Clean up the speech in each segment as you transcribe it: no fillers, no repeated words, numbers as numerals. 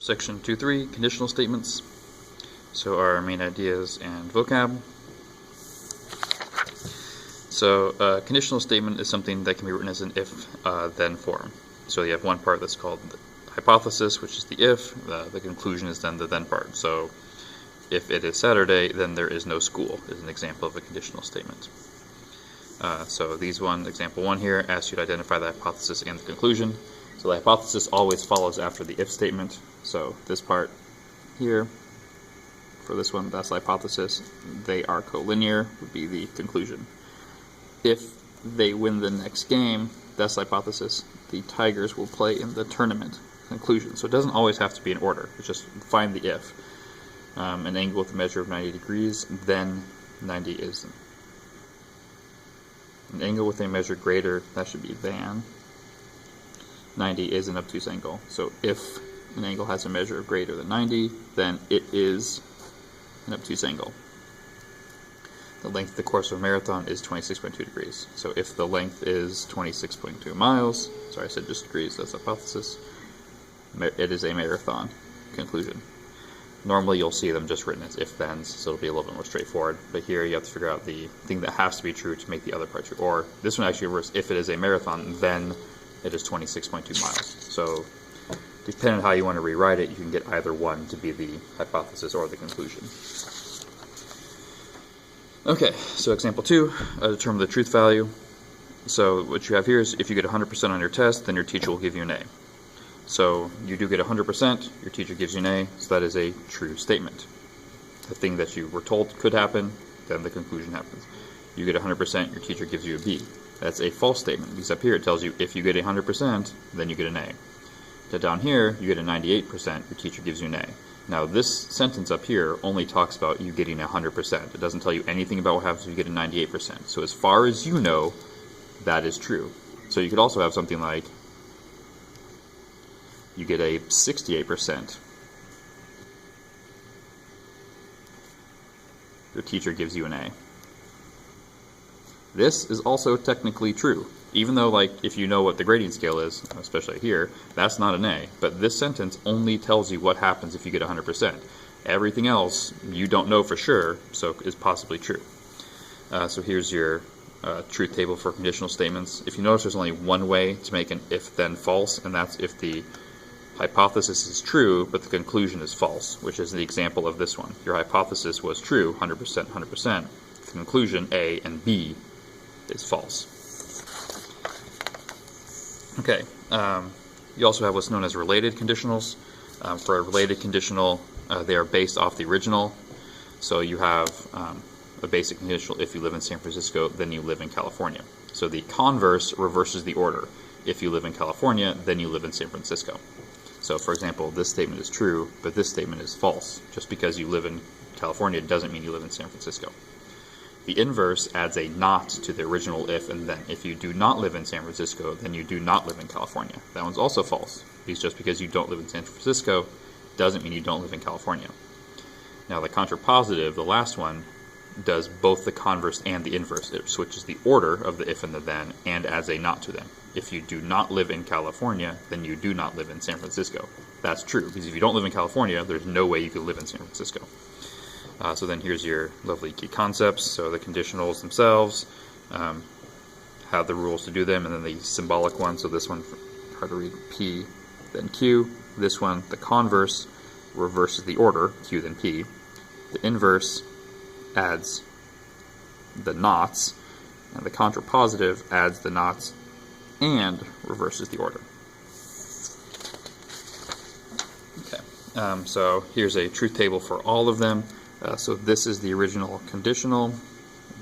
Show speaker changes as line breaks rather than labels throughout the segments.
Section 2.3, conditional statements. So our main ideas and vocab. So a conditional statement is something that can be written as an if-then form. So you have one part that's called the hypothesis, which is the if. The conclusion is then the then part. So if it is Saturday, then there is no school, is an example of a conditional statement. So example 1 here, asks you to identify the hypothesis and the conclusion. So the hypothesis always follows after the if statement. So this part here, for this one, that's the hypothesis. They are collinear would be the conclusion. If they win the next game, that's the hypothesis. The Tigers will play in the tournament. Conclusion. So it doesn't always have to be in order. It's just find the if. An angle with a measure of 90 degrees, then 90 is an angle with a measure greater, that should be than 90 is an obtuse angle. So if an angle has a measure of greater than 90, then it is an obtuse angle. The length of the course of a marathon is 26.2 degrees. So if the length is 26.2 miles, sorry I said just degrees, that's the hypothesis, it is a marathon. Conclusion. Normally you'll see them just written as if-thens, so it'll be a little bit more straightforward. But here you have to figure out the thing that has to be true to make the other part true. Or this one actually reverses, if it is a marathon, then it is 26.2 miles. So depending on how you want to rewrite it, you can get either one to be the hypothesis or the conclusion. Okay, so example 2, determine the truth value. So what you have here is if you get 100% on your test, then your teacher will give you an A. So you do get 100%, your teacher gives you an A, so that is a true statement. The thing that you were told could happen, then the conclusion happens. You get 100%, your teacher gives you a B. That's a false statement, because up here it tells you if you get 100%, then you get an A. So down here, you get a 98%, your teacher gives you an A. Now this sentence up here only talks about you getting 100%. It doesn't tell you anything about what happens if you get a 98%. So as far as you know, that is true. So you could also have something like you get a 68%. Your teacher gives you an A. This is also technically true. Even though, like, if you know what the grading scale is, especially here, that's not an A. But this sentence only tells you what happens if you get 100%. Everything else you don't know for sure, so is possibly true. So here's your truth table for conditional statements. If you notice, there's only one way to make an if-then false, and that's if the hypothesis is true, but the conclusion is false, which is the example of this one. Your hypothesis was true, 100%, 100%. The conclusion, A and B, is false. Okay, you also have what's known as related conditionals. For a related conditional, they are based off the original. So you have a basic conditional, if you live in San Francisco, then you live in California. So the converse reverses the order. If you live in California, then you live in San Francisco. So for example, this statement is true, but this statement is false. Just because you live in California doesn't mean you live in San Francisco. The inverse adds a not to the original if and then. If you do not live in San Francisco, then you do not live in California. That one's also false, because just because you don't live in San Francisco doesn't mean you don't live in California. Now the contrapositive, the last one, does both the converse and the inverse. It switches the order of the if and the then and adds a not to them. If you do not live in California, then you do not live in San Francisco. That's true, because if you don't live in California, there's no way you could live in San Francisco. So then here's your lovely key concepts. So the conditionals themselves, have the rules to do them, and then the symbolic one. So this one, hard to read, P, then Q. This one, the converse, reverses the order, Q then P. The inverse adds the knots, and the contrapositive adds the knots and reverses the order. Okay, so here's a truth table for all of them. So this is the original conditional,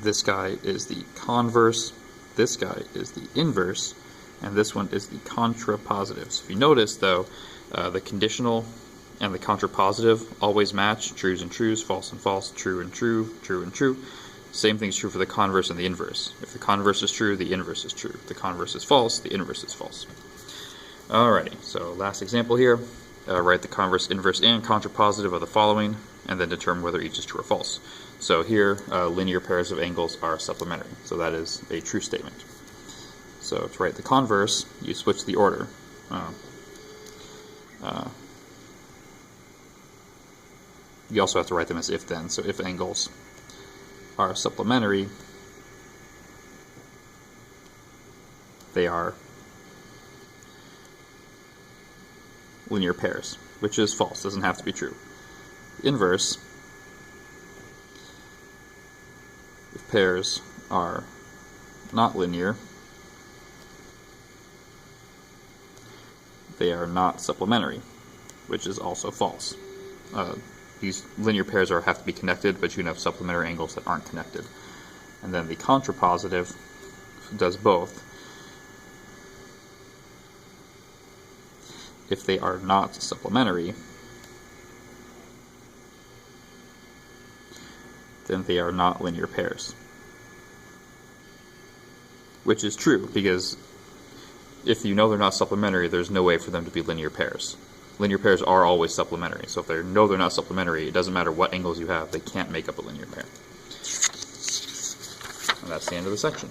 this guy is the converse, this guy is the inverse, and this one is the contrapositive. So if you notice though, the conditional and the contrapositive always match, trues and trues, false and false, true and true, true and true. Same thing is true for the converse and the inverse. If the converse is true, the inverse is true. If the converse is false, the inverse is false. Alrighty, so last example here. Write the converse, inverse, and contrapositive of the following, and then determine whether each is true or false. So here, linear pairs of angles are supplementary. So that is a true statement. So to write the converse, you switch the order. you also have to write them as if-then. So if angles are supplementary, they are linear pairs, which is false, doesn't have to be true. Inverse, if pairs are not linear, they are not supplementary, which is also false. These linear pairs have to be connected, but you can have supplementary angles that aren't connected. And then the contrapositive does both. If they are not supplementary, then they are not linear pairs. Which is true, because if you know they're not supplementary, there's no way for them to be linear pairs. Linear pairs are always supplementary, so if they know they're not supplementary, it doesn't matter what angles you have, they can't make up a linear pair. And that's the end of the section.